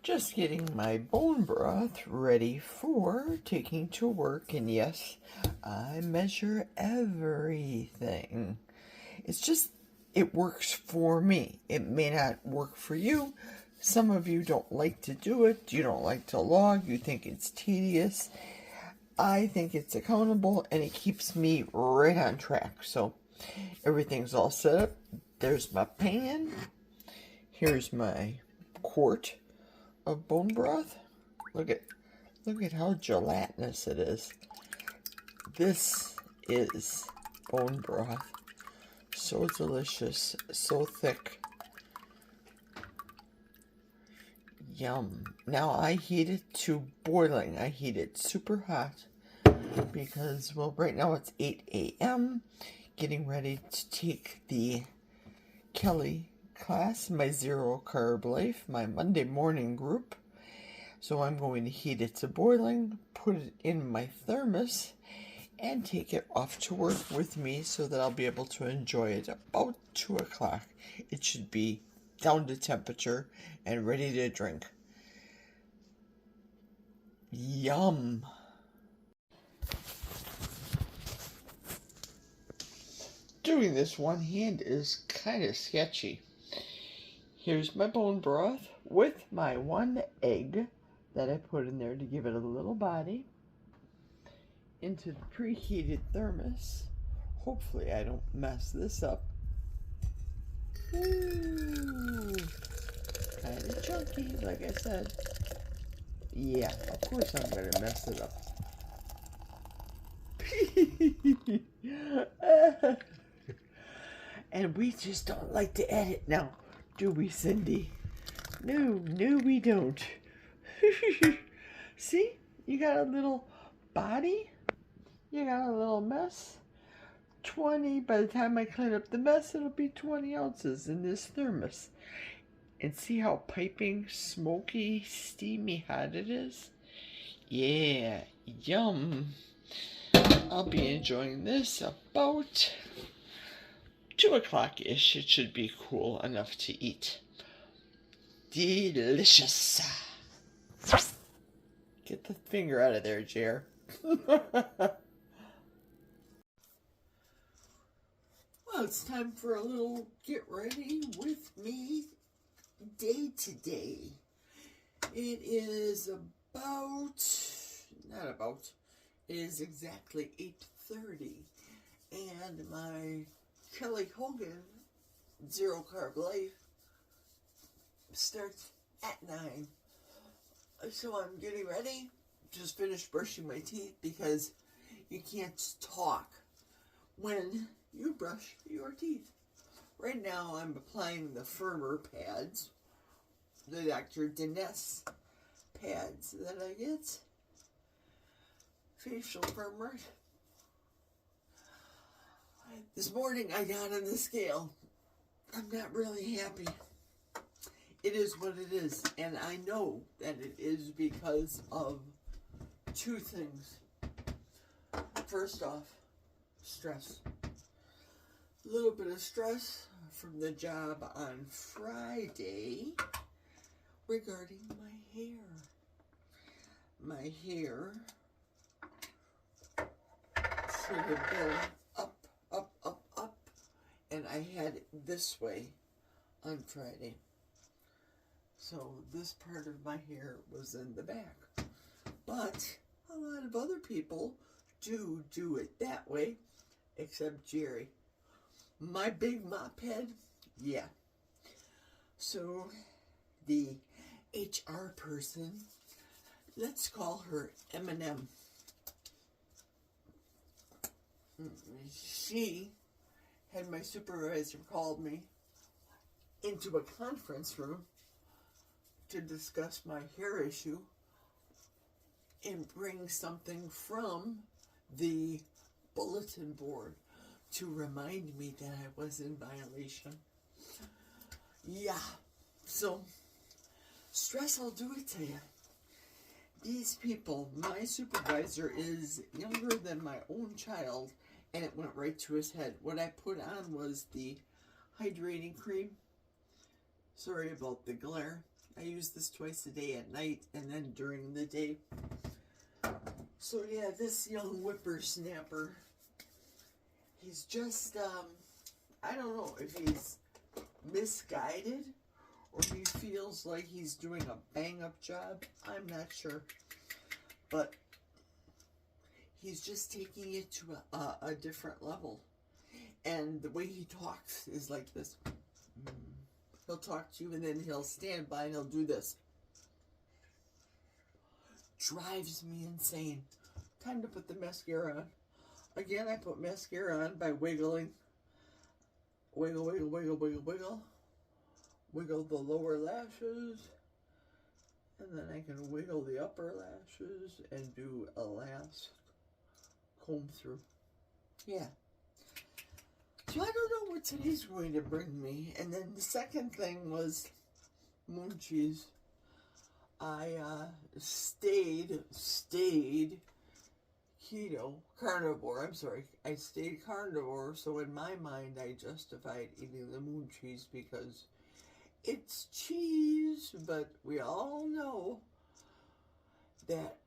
Just getting my bone broth ready for taking to work, and yes, I measure everything. It's just, it works for me. It may not work for you. Some of you don't like to do it. You don't like to log. You think it's tedious. I think it's accountable, and it keeps me right on track. So everything's all set up. There's my pan. Here's my quart of bone broth. Look at how gelatinous it is. This is bone broth. So delicious, so thick. Yum. Now I heat it to boiling. I heat it super hot because, well, right now it's 8 a.m. Getting ready to take the Kelly class, my zero carb life, my Monday morning group. So I'm going to heat it to boiling, put it in my thermos, and take it off to work with me so that I'll be able to enjoy it about 2 o'clock. It should be down to temperature and ready to drink. Yum! Doing this one hand is kind of sketchy. Here's my bone broth with my 1 egg that I put in there to give it a little body into the preheated thermos. Hopefully I don't mess this up. Ooh, kind of chunky, like I said. Yeah, of course I'm going to mess it up. And we just don't like to edit now, do we, Cindy? No, we don't. See? You got a little body. You got a little mess. 20, by the time I clean up the mess, it'll be 20 ounces in this thermos. And see how piping, smoky, steamy hot it is? Yeah, yum. I'll be enjoying this about 2 o'clock-ish. It should be cool enough to eat. Delicious. Get the finger out of there, Jer. Well, it's time for a little get ready with me day to day. It is it is exactly 8:30, and my Kelly Hogan Zero Carb Life starts at 9. So I'm getting ready. Just finished brushing my teeth because you can't talk when you brush your teeth. Right now I'm applying the firmer pads, the Dr. Dennis pads that I get. Facial firmer. This morning I got on the scale. I'm not really happy. It is what it is, and I know that it is because of 2 things. First off, stress. A little bit of stress from the job on Friday regarding my hair. My hair should have been up, and I had it this way on Friday. So this part of my hair was in the back. But a lot of other people do it that way, except Jerry. My big mop head, yeah. So the HR person, let's call her M&M. She had my supervisor called me into a conference room to discuss my hair issue and bring something from the bulletin board to remind me that I was in violation. Yeah, so stress will do it to you. These people, my supervisor is younger than my own child, and it went right to his head. What I put on was the hydrating cream. Sorry about the glare. I use this twice a day at night and then during the day. So yeah, this young whippersnapper, he's just, I don't know if he's misguided or he feels like he's doing a bang-up job. I'm not sure. But he's just taking it to a different level. And the way he talks is like this. He'll talk to you and then he'll stand by and he'll do this. Drives me insane. Time to put the mascara on. Again, I put mascara on by wiggling. Wiggle, wiggle, wiggle, wiggle, wiggle. Wiggle the lower lashes. And then I can wiggle the upper lashes and do a last comb through. Yeah. So I don't know what today's going to bring me. And then the second thing was moon cheese. I stayed carnivore. I'm sorry. I stayed carnivore. So in my mind, I justified eating the moon cheese because it's cheese. But we all know that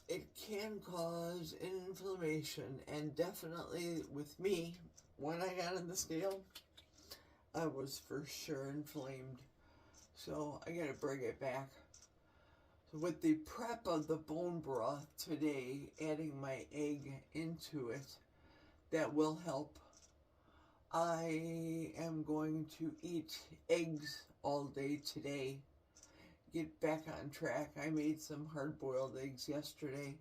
it can cause inflammation. And definitely with me, when I got on the scale, I was for sure inflamed. So I gotta bring it back. So with the prep of the bone broth today, adding my egg into it, that will help. I am going to eat eggs all day today. Get back on track. I made some hard-boiled eggs yesterday.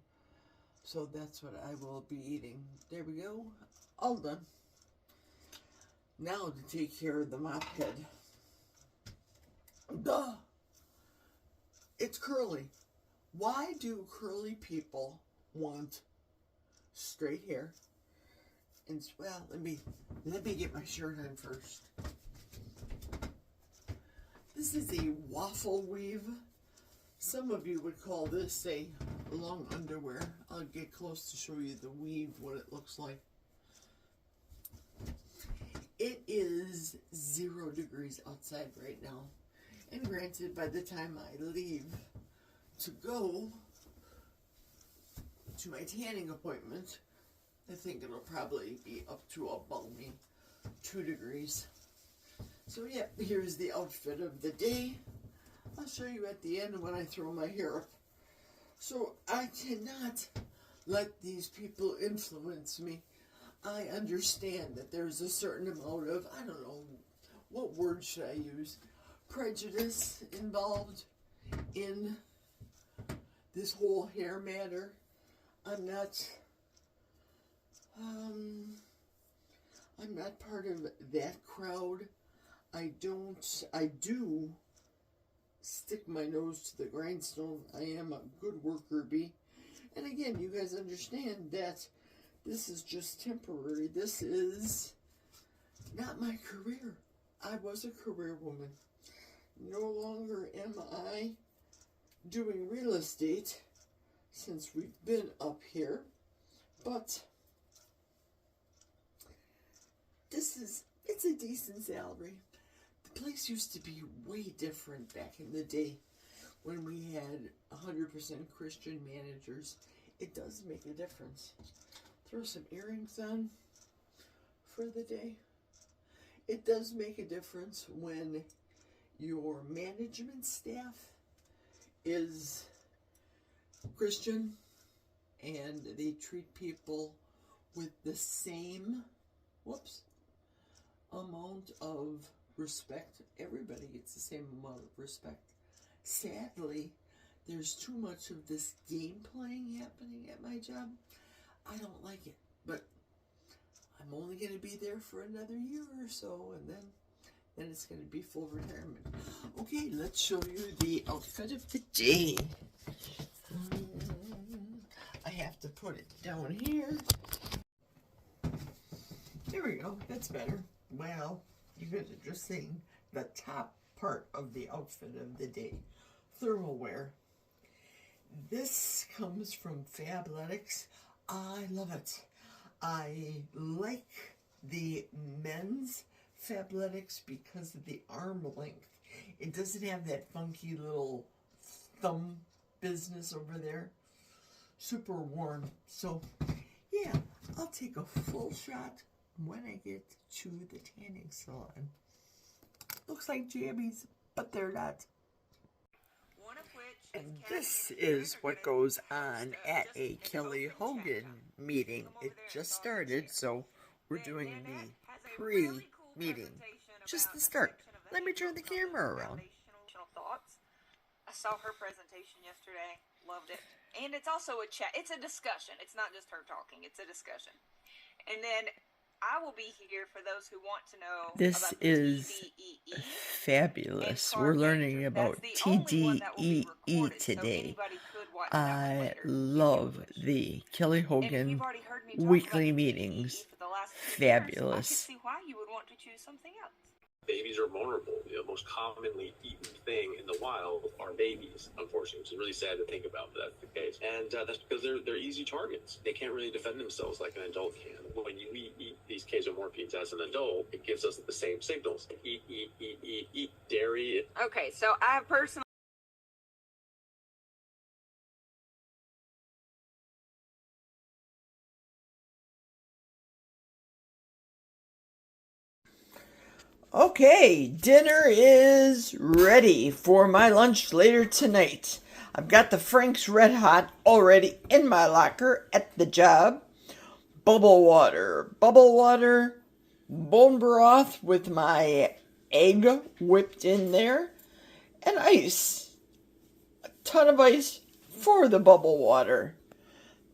So that's what I will be eating. There we go. All done. Now to take care of the mop head. Duh! It's curly. Why do curly people want straight hair? And well, let me get my shirt on first. This is a waffle weave. Some of you would call this a long underwear. I'll get close to show you the weave, what it looks like. It is 0 degrees outside right now. And granted, by the time I leave to go to my tanning appointment, I think it'll probably be up to a balmy 2 degrees. So yeah, here's the outfit of the day. I'll show you at the end when I throw my hair up. So I cannot let these people influence me. I understand that there's a certain amount of, I don't know, what word should I use? Prejudice involved in this whole hair matter. I'm not part of that crowd. I do stick my nose to the grindstone. I am a good worker bee. And again, you guys understand that this is just temporary. This is not my career. I was a career woman. No longer am I doing real estate since we've been up here. But it's a decent salary. The place used to be way different back in the day when we had 100% Christian managers. It does make a difference. Throw some earrings on for the day. It does make a difference when your management staff is Christian and they treat people with the same amount of respect. Everybody gets the same amount of respect. Sadly, there's too much of this game playing happening at my job. I don't like it, but I'm only going to be there for another year or so, and then it's going to be full retirement. Okay, let's show you the outfit of the day. I have to put it down here. There we go. That's better. Well, you guys are just seeing the top part of the outfit of the day. Thermal wear. This comes from Fabletics. I love it. I like the men's Fabletics because of the arm length. It doesn't have that funky little thumb business over there. Super warm. So, yeah, I'll take a full shot when I get to the tanning salon. Looks like jammies, but they're not. And this is what goes on at a Kelly Hogan meeting. It just started, so we're doing the pre-meeting. Just the start. Let me turn the camera around. I saw her presentation yesterday. Loved it. And it's also a chat. It's a discussion. It's not just her talking. It's a discussion. And then I will be here for those who want to know. This is fabulous. We're learning about TDEE today. I love the Kelly Hogan weekly meetings. Fabulous. I can see why you would want to choose something else. Babies are vulnerable. The most commonly eaten thing in the wild are babies, unfortunately, which is really sad to think about, but that's the case. And that's because they're easy targets. They can't really defend themselves like an adult can. When you eat these casomorphines as an adult, it gives us the same signals. Eat dairy. Okay, so I personally Okay, dinner is ready for my lunch later tonight. I've got the Frank's Red Hot already in my locker at the job. Bubble water, bone broth with my egg whipped in there, and ice. A ton of ice for the bubble water.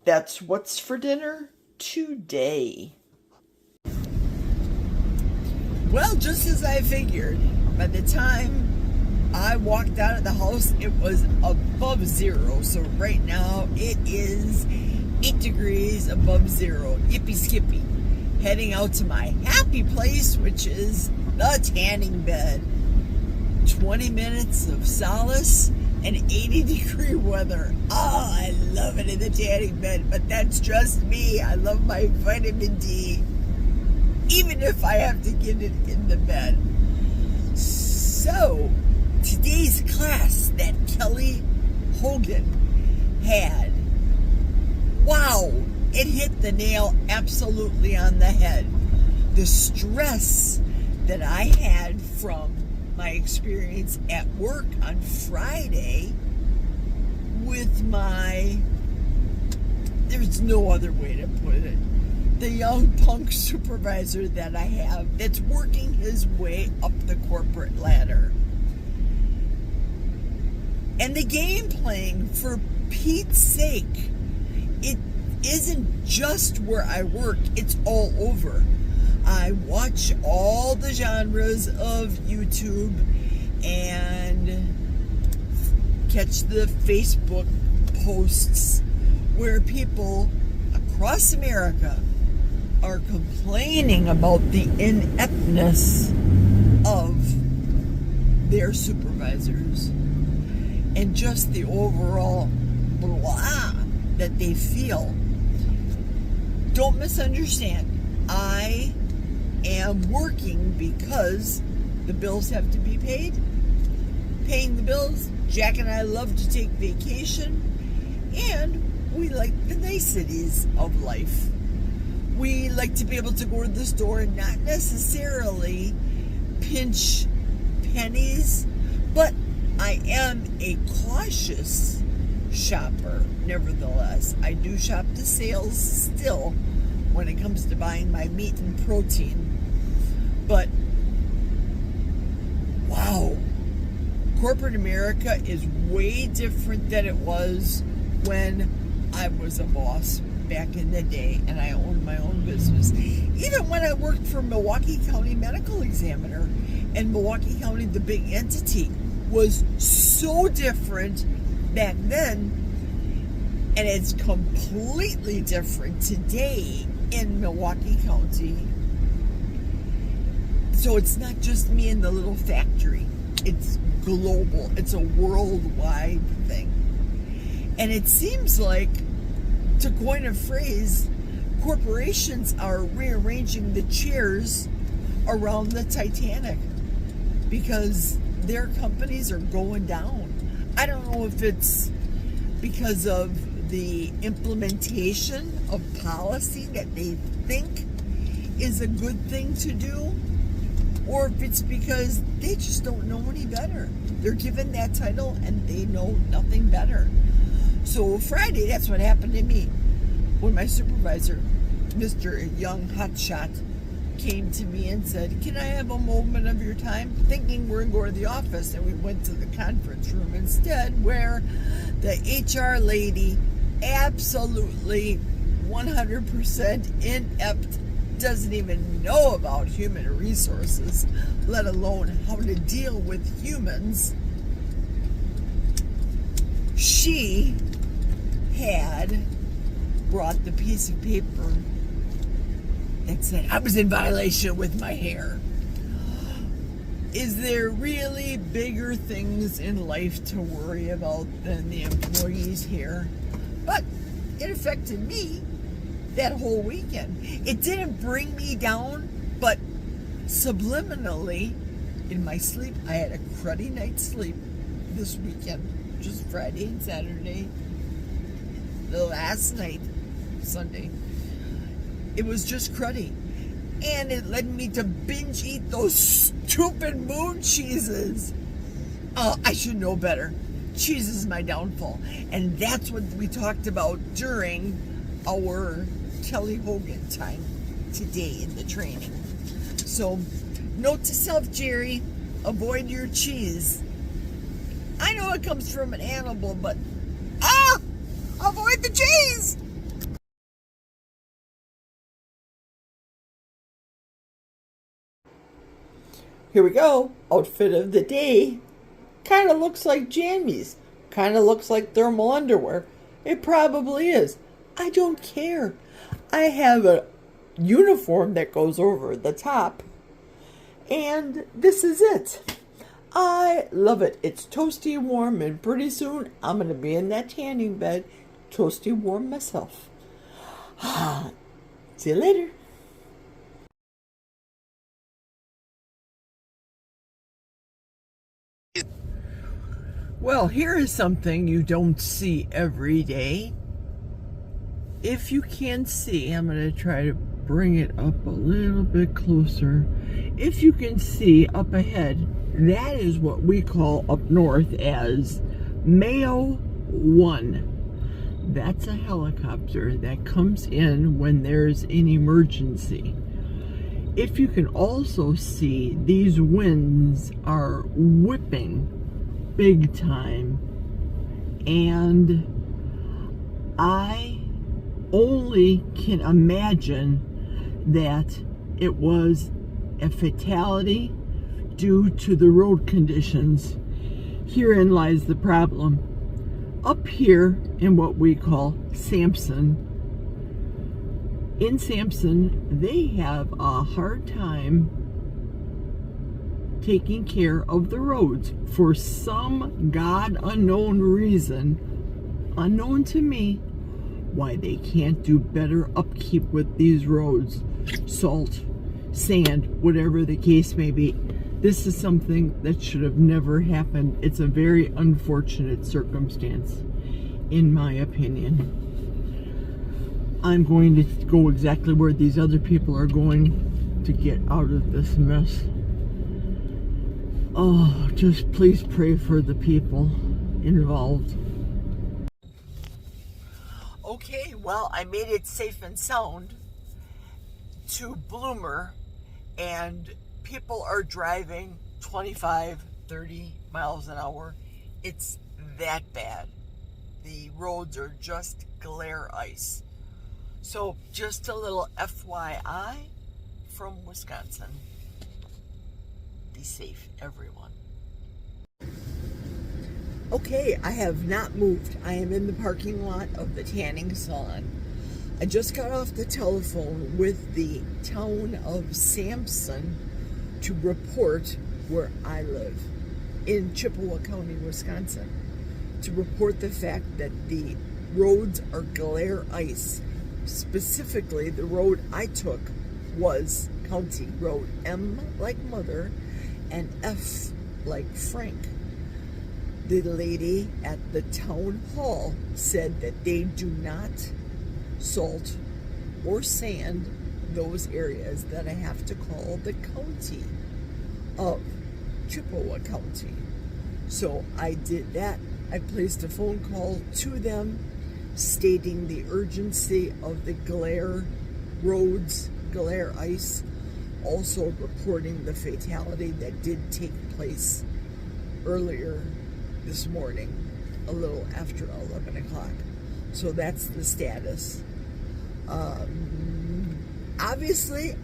That's what's for dinner today. Well, just as I figured, by the time I walked out of the house, it was above zero. So right now, it is 8 degrees above zero. Yippee skippy. Heading out to my happy place, which is the tanning bed. 20 minutes of solace and 80-degree weather. Oh, I love it in the tanning bed, but that's just me. I love my vitamin D. Even if I have to get it in the bed. So, today's class that Kelly Hogan had, wow, it hit the nail absolutely on the head. The stress that I had from my experience at work on Friday with there's no other way to put it, the young punk supervisor that I have that's working his way up the corporate ladder. And the game playing, for Pete's sake, it isn't just where I work, it's all over. I watch all the genres of YouTube and catch the Facebook posts where people across America are complaining about the ineptness of their supervisors and just the overall blah that they feel. Don't misunderstand. I am working because the bills have to be paid. Paying the bills. Jack and I love to take vacation, and we like the niceties of life. We like to be able to go to the store and not necessarily pinch pennies, but I am a cautious shopper. Nevertheless, I do shop the sales still when it comes to buying my meat and protein. But wow, corporate America is way different than it was when I was a boss back in the day and I owned my own business. Even when I worked for Milwaukee County Medical Examiner, and Milwaukee County, the big entity, was so different back then, and it's completely different today in Milwaukee County. So it's not just me in the little factory. It's global. It's a worldwide thing. And it seems like, to coin a phrase, corporations are rearranging the chairs around the Titanic because their companies are going down. I don't know if it's because of the implementation of policy that they think is a good thing to do, or if it's because they just don't know any better. They're given that title and they know nothing better. So Friday, that's what happened to me. When my supervisor, Mr. Young Hotshot, came to me and said, "Can I have a moment of your time?" Thinking we're going to go to the office, and we went to the conference room instead, where the HR lady, absolutely 100% inept, doesn't even know about human resources, let alone how to deal with humans. She had brought the piece of paper that said I was in violation with my hair. Is there really bigger things in life to worry about than the employee's hair? But it affected me that whole weekend. It didn't bring me down, but subliminally, in my sleep, I had a cruddy night's sleep this weekend, just Friday and Saturday. The last night, Sunday, it was just cruddy. And it led me to binge eat those stupid moon cheeses. I should know better. Cheese is my downfall. And that's what we talked about during our Kelly Hogan time today in the training. So, note to self, Jerry, avoid your cheese. I know it comes from an animal, but avoid the cheese! Here we go. Outfit of the day. Kind of looks like jammies. Kind of looks like thermal underwear. It probably is. I don't care. I have a uniform that goes over the top. And this is it. I love it. It's toasty warm, and pretty soon I'm going to be in that tanning bed, toasty warm myself. See you later. Well, here is something you don't see every day. If you can see, I'm going to try to bring it up a little bit closer. If you can see up ahead, that is what we call up north as Mayo 1. That's a helicopter that comes in when there's an emergency. If you can also see, these winds are whipping big time, and I only can imagine that it was a fatality due to the road conditions. Herein lies the problem. Up here in what we call Sampson, in Sampson, they have a hard time taking care of the roads for some God unknown reason, unknown to me, why they can't do better upkeep with these roads. Salt, sand, whatever the case may be. This is something that should have never happened. It's a very unfortunate circumstance, in my opinion. I'm going to go exactly where these other people are going to get out of this mess. Oh, just please pray for the people involved. Okay, well, I made it safe and sound to Bloomer, and people are driving 25, 30 miles an hour. It's that bad. The roads are just glare ice. So just a little FYI from Wisconsin. Be safe, everyone. Okay, I have not moved. I am in the parking lot of the tanning salon. I just got off the telephone with the town of Sampson to report where I live in Chippewa County, Wisconsin, to report the fact that the roads are glare ice. Specifically, the road I took was County wrote M like mother and F like Frank. The lady at the town hall said that they do not salt or sand those areas that I have to call the county of Chippewa County. So I did that. I placed a phone call to them stating the urgency of the glare roads, glare ice, also reporting the fatality that did take place earlier this morning, a little after 11 o'clock. So that's the status. Obviously,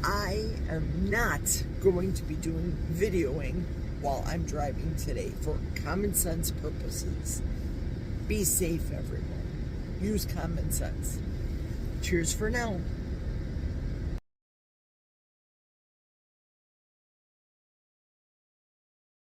I am not going to be doing videoing while I'm driving today for common sense purposes. Be safe, everyone. Use common sense. Cheers for now.